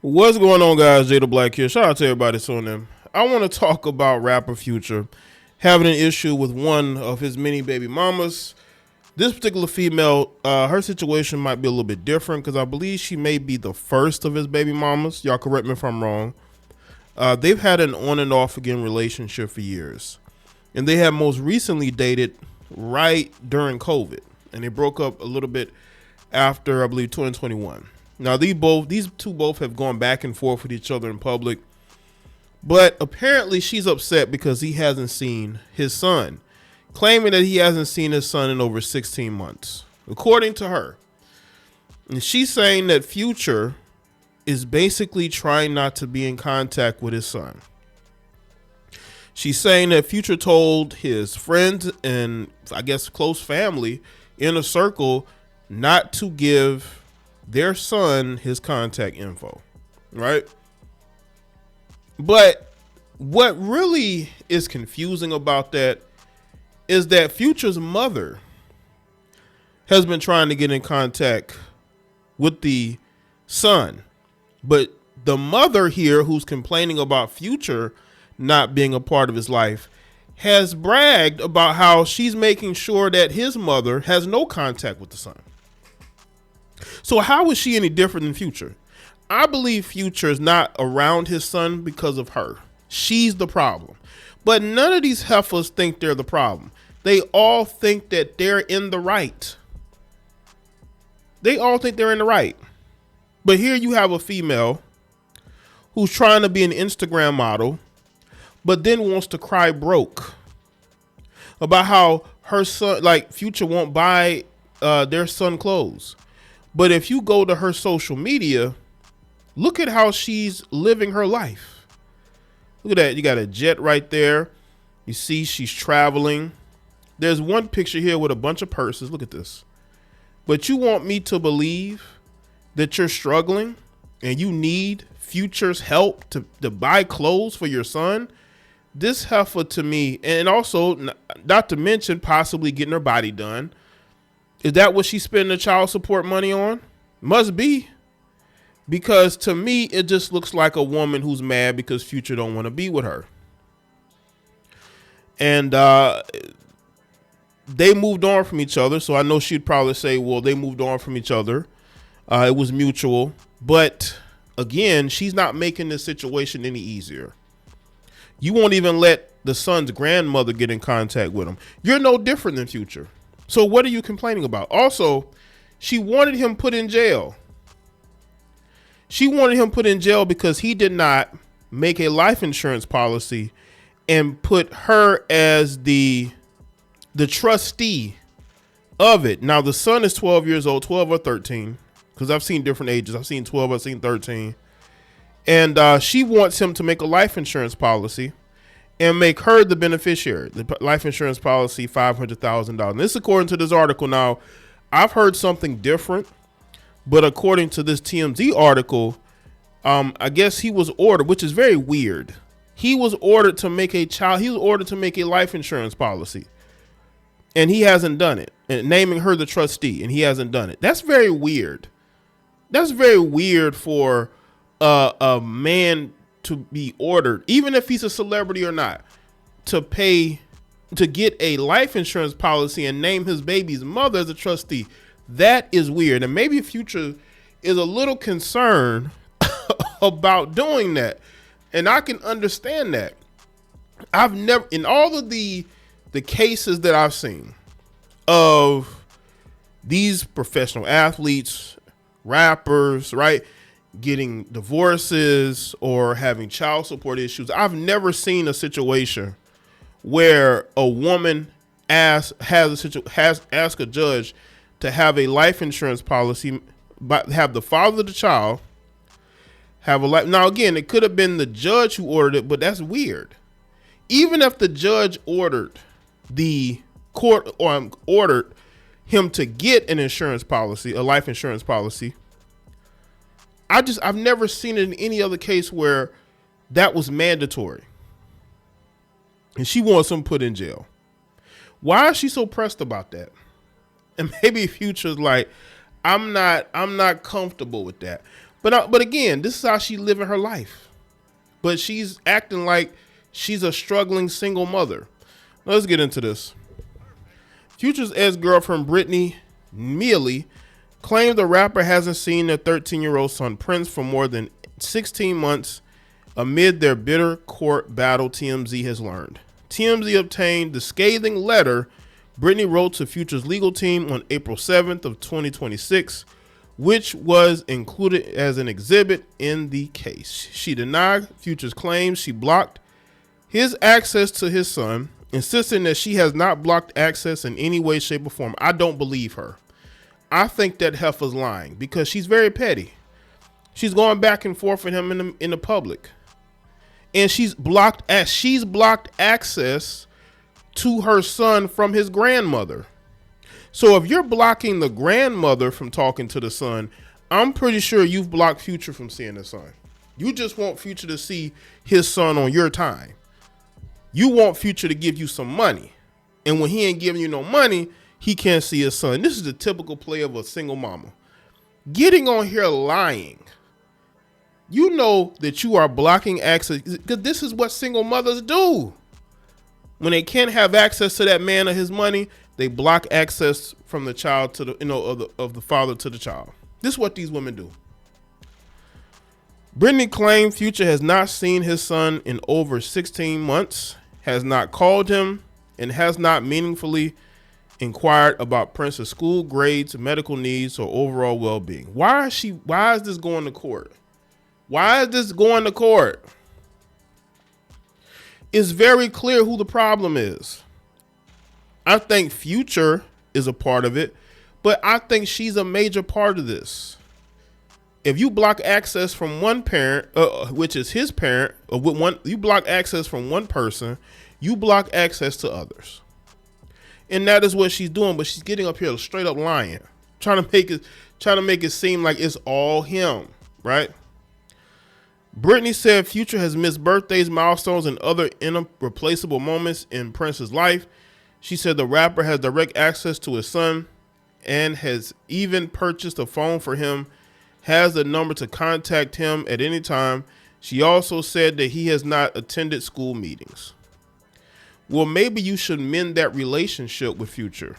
What's going on, guys? Jay the Black here. Shout out to everybody that's on them. I want to talk about rapper Future having an issue with one of his many baby mamas. This particular female, her situation might be a little bit different because I believe she may be the first of his baby mamas. Y'all correct me if I'm wrong. They've had an on and off again relationship for years. And they have most recently dated right during COVID. And they broke up a little bit after, I believe, 2021. Now, these two both have gone back and forth with each other in public. But apparently she's upset because he hasn't seen his son, claiming that he hasn't seen his son in over 16 months, according to her. And she's saying that Future is basically trying not to be in contact with his son. She's saying that Future told his friends and I guess close family in a circle not to give their son his contact info, right? But what really is confusing about that is that Future's mother has been trying to get in contact with the son. But the mother here, who's complaining about Future not being a part of his life, has bragged about how she's making sure that his mother has no contact with the son. So how is she any different than Future? I believe Future is not around his son because of her. She's the problem. But none of these heifers think they're the problem. They all think that they're in the right. They all think they're in the right. But here you have a female who's trying to be an Instagram model, but then wants to cry broke about how her son, like Future, won't buy their son clothes. But if you go to her social media, look at how she's living her life. Look at that. You got a jet right there. You see she's traveling. There's one picture here with a bunch of purses. Look at this. But you want me to believe that you're struggling and you need Future's help to buy clothes for your son? This heifer to me, and also not to mention possibly getting her body done. Is that what she's spending the child support money on? Must be. Because to me, it just looks like a woman who's mad because Future don't want to be with her. And they moved on from each other. So I know she'd probably say, well, they moved on from each other. It was mutual. But again, she's not making this situation any easier. You won't even let the son's grandmother get in contact with him. You're no different than Future. So what are you complaining about? Also, she wanted him put in jail. She wanted him put in jail because he did not make a life insurance policy and put her as the trustee of it. Now, the son is 12 years old, 12 or 13, because I've seen different ages. I've seen 12, I've seen 13. And she wants him to make a life insurance policy and make her the beneficiary. The life insurance policy, $500,000. This, according to this article. Now, I've heard something different, but according to this TMZ article, I guess he was ordered, which is very weird. He was ordered to make a life insurance policy, and he hasn't done it. And naming her the trustee, and he hasn't done it. That's very weird. That's very weird for a man to be ordered, even if he's a celebrity or not, to get a life insurance policy and name his baby's mother as a trustee. That is weird. And maybe Future is a little concerned about doing that. And I can understand that. I've never, in all of the cases that I've seen of these professional athletes, rappers, right, getting divorces or having child support issues, I've never seen a situation where a woman ask a judge to have a life insurance policy, but have the father of the child have a life. Now, again, it could have been the judge who ordered it, but that's weird. Even if the judge ordered the court or ordered him to get an insurance policy, a life insurance policy, I've never seen it in any other case where that was mandatory. And she wants him put in jail. Why is she so pressed about that? And maybe Future's like, I'm not comfortable with that. But again, this is how she living her life. But she's acting like she's a struggling single mother. Let's get into this. Future's ex-girlfriend Britni, Mealy, claimed the rapper hasn't seen their 13-year-old son Prince for more than 16 months amid their bitter court battle, TMZ has learned. TMZ obtained the scathing letter Britni wrote to Future's legal team on April 7th of 2026, which was included as an exhibit in the case. She denied Future's claims. She blocked his access to his son, insisting that she has not blocked access in any way, shape, or form. I don't believe her. I think that heifer's lying because she's very petty. She's going back and forth with him in the public, and she's blocked access to her son from his grandmother. So if you're blocking the grandmother from talking to the son, I'm pretty sure you've blocked Future from seeing the son. You just want Future to see his son on your time. You want Future to give you some money. And when he ain't giving you no money, he can't see his son. This is the typical play of a single mama. Getting on here lying. You know that you are blocking access, because this is what single mothers do. When they can't have access to that man or his money, they block access from the child to the, of the father to the child. This is what these women do. Britni claimed Future has not seen his son in over 16 months, has not called him, and has not meaningfully inquired about Prince's school grades, medical needs, or overall well-being. Why is this going to court? Why is this going to court? It's very clear who the problem is. I think Future is a part of it, but I think she's a major part of this. If you block access from one parent, which is his parent, or you block access from one person, you block access to others. And that is what she's doing, but she's getting up here straight up lying, trying to make it seem like it's all him, right? Britni said Future has missed birthdays, milestones, and other irreplaceable moments in Prince's life. She said the rapper has direct access to his son and has even purchased a phone for him, has the number to contact him at any time. She also said that he has not attended school meetings. Well, maybe you should mend that relationship with Future.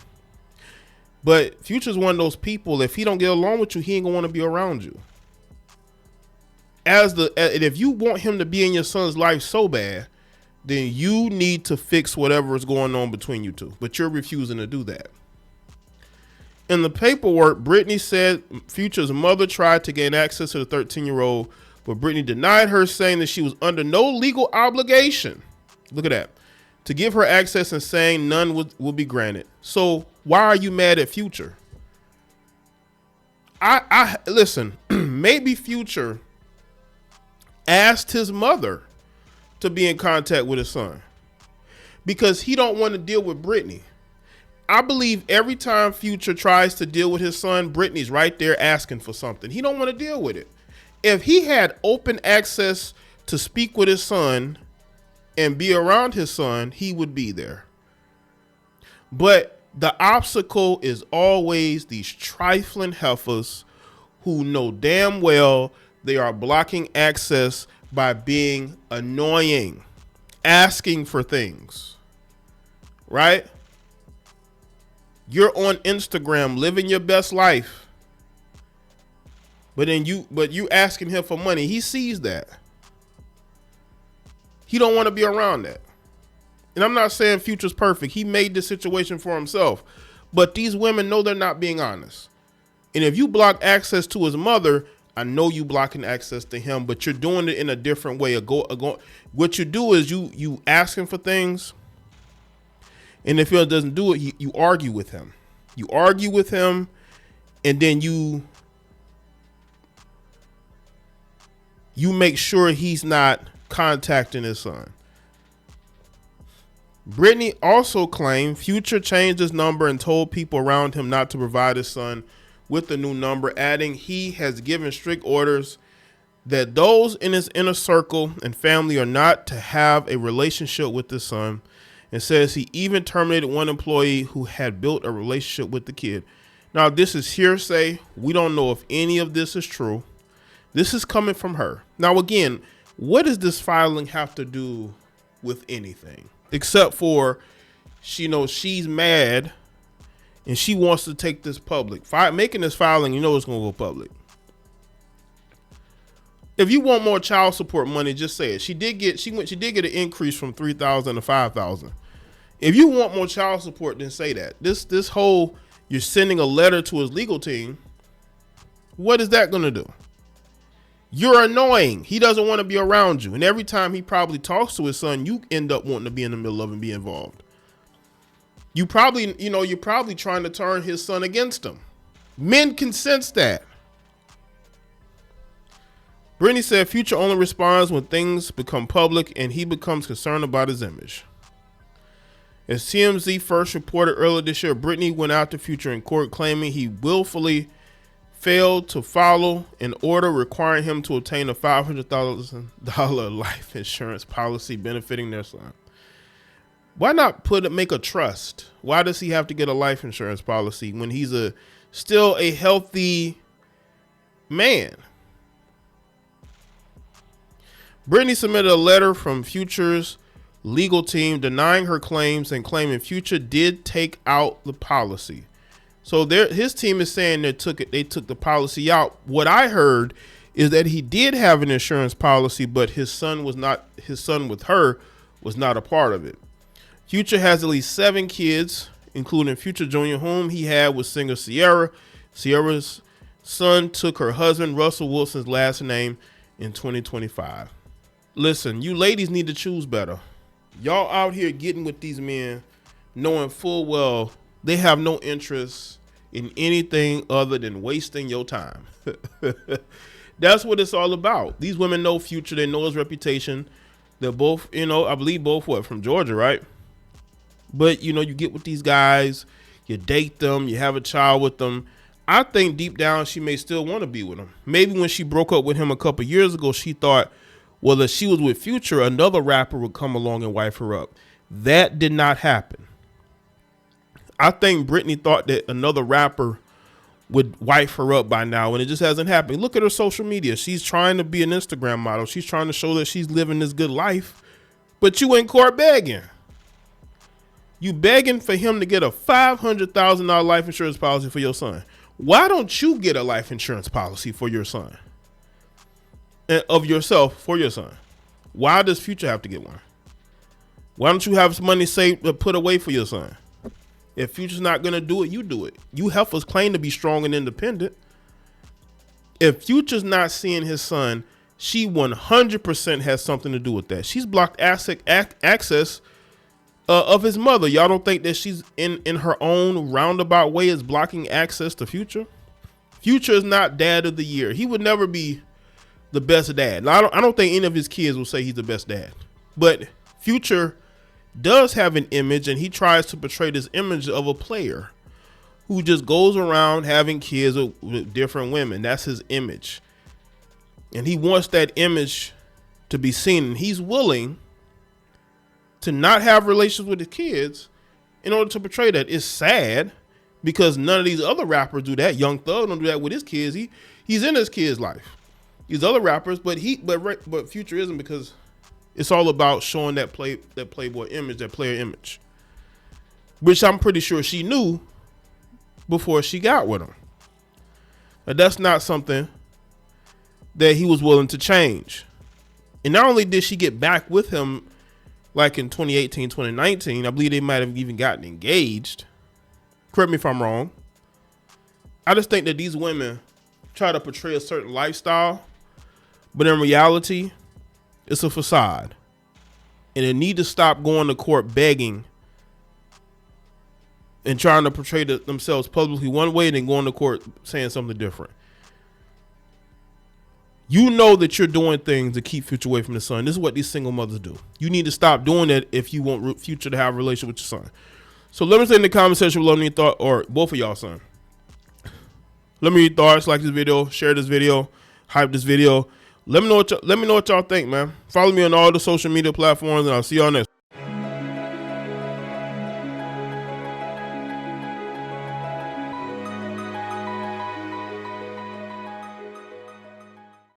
But Future's one of those people, if he don't get along with you, he ain't gonna want to be around you. And if you want him to be in your son's life so bad, then you need to fix whatever is going on between you two. But you're refusing to do that. In the paperwork, Britni said Future's mother tried to gain access to the 13-year-old, but Britni denied her, saying that she was under no legal obligation. Look at that. To give her access, and saying none will be granted. So why are you mad at Future? I listen, maybe Future asked his mother to be in contact with his son because he don't want to deal with Britni. I believe every time Future tries to deal with his son, Britney's right there asking for something. He don't want to deal with it. If he had open access to speak with his son and be around his son, he would be there. But the obstacle is always these trifling heifers who know damn well they are blocking access by being annoying, asking for things, right? You're on Instagram living your best life, but you asking him for money. He sees that. He don't want to be around that. And I'm not saying Future's perfect. He made this situation for himself, but these women know they're not being honest. And if you block access to his mother, I know you blocking access to him, but you're doing it in a different way. What you do is you ask him for things, and if he doesn't do it, you argue with him. You argue with him, and then you make sure he's not contacting his son. Britni also claimed Future changed his number and told people around him not to provide his son with the new number, adding he has given strict orders that those in his inner circle and family are not to have a relationship with his son, and says he even terminated one employee who had built a relationship with the kid. Now, this is hearsay. We don't know if any of this is true, This is coming from her. Now, again, what does this filing have to do with anything? Except for, she's mad and she wants to take this public. Making this filing, it's going to go public. If you want more child support money, just say it. She did get an increase from $3,000 to $5,000. If you want more child support, then say that. This whole, you're sending a letter to his legal team, what is that going to do? You're annoying. He doesn't want to be around you. And every time he probably talks to his son, you end up wanting to be in the middle of and be involved. You're probably trying to turn his son against him. Men can sense that. Britni said Future only responds when things become public and he becomes concerned about his image. As TMZ first reported earlier this year, Britni went out to Future in court claiming he willfully failed to follow an order requiring him to obtain a $500,000 life insurance policy benefiting their son. Why not make a trust? Why does he have to get a life insurance policy when he's still a healthy man? Britni submitted a letter from Future's legal team denying her claims and claiming Future did take out the policy. So his team is saying they took the policy out. What I heard is that he did have an insurance policy, but his son with her was not a part of it. Future has at least 7 kids, including Future Jr., whom he had with singer Ciara. Ciara's son took her husband Russell Wilson's last name in 2025. Listen, you ladies need to choose better. Y'all out here getting with these men knowing full well they have no interest in anything other than wasting your time. That's what it's all about. These women know Future. They know his reputation. They're both, I believe both from Georgia, right? But, you get with these guys, you date them, you have a child with them. I think deep down she may still want to be with him. Maybe when she broke up with him a couple years ago, she thought, well, if she was with Future, another rapper would come along and wife her up. That did not happen. I think Britni thought that another rapper would wife her up by now, and it just hasn't happened. Look at her social media. She's trying to be an Instagram model. She's trying to show that she's living this good life, but you in court begging. You begging for him to get a $500,000 life insurance policy for your son. Why don't you get a life insurance policy for your son? Of yourself for your son? Why does Future have to get one? Why don't you have some money saved to put away for your son? If Future's not going to do it, you do it. You heifers claim to be strong and independent. If Future's not seeing his son, she 100% has something to do with that. She's blocked access of his mother. Y'all don't think that she's in her own roundabout way is blocking access to Future? Future is not dad of the year. He would never be the best dad. Now, I don't think any of his kids will say he's the best dad. But Future does have an image, and he tries to portray this image of a player who just goes around having kids with different women. That's his image. And he wants that image to be seen. And he's willing to not have relations with his kids in order to portray that. It's sad because none of these other rappers do that. Young Thug don't do that with his kids. He's in his kid's life. These other rappers, but Future isn't, because it's all about showing that Playboy image, that player image, which I'm pretty sure she knew before she got with him. But that's not something that he was willing to change. And not only did she get back with him like in 2018, 2019, I believe they might have even gotten engaged. Correct me if I'm wrong. I just think that these women try to portray a certain lifestyle, but in reality, it's a facade. And they need to stop going to court begging and trying to portray themselves publicly one way and then going to court saying something different. You know that you're doing things to keep Future away from the son. This is what these single mothers do. You need to stop doing that if you want Future to have a relationship with your son. So let me say in the comment section below your thought, or both of y'all, son. Let me know your thoughts. Like this video, share this video, hype this video. Let me know what y'all think, man. Follow me on all the social media platforms, and I'll see y'all next.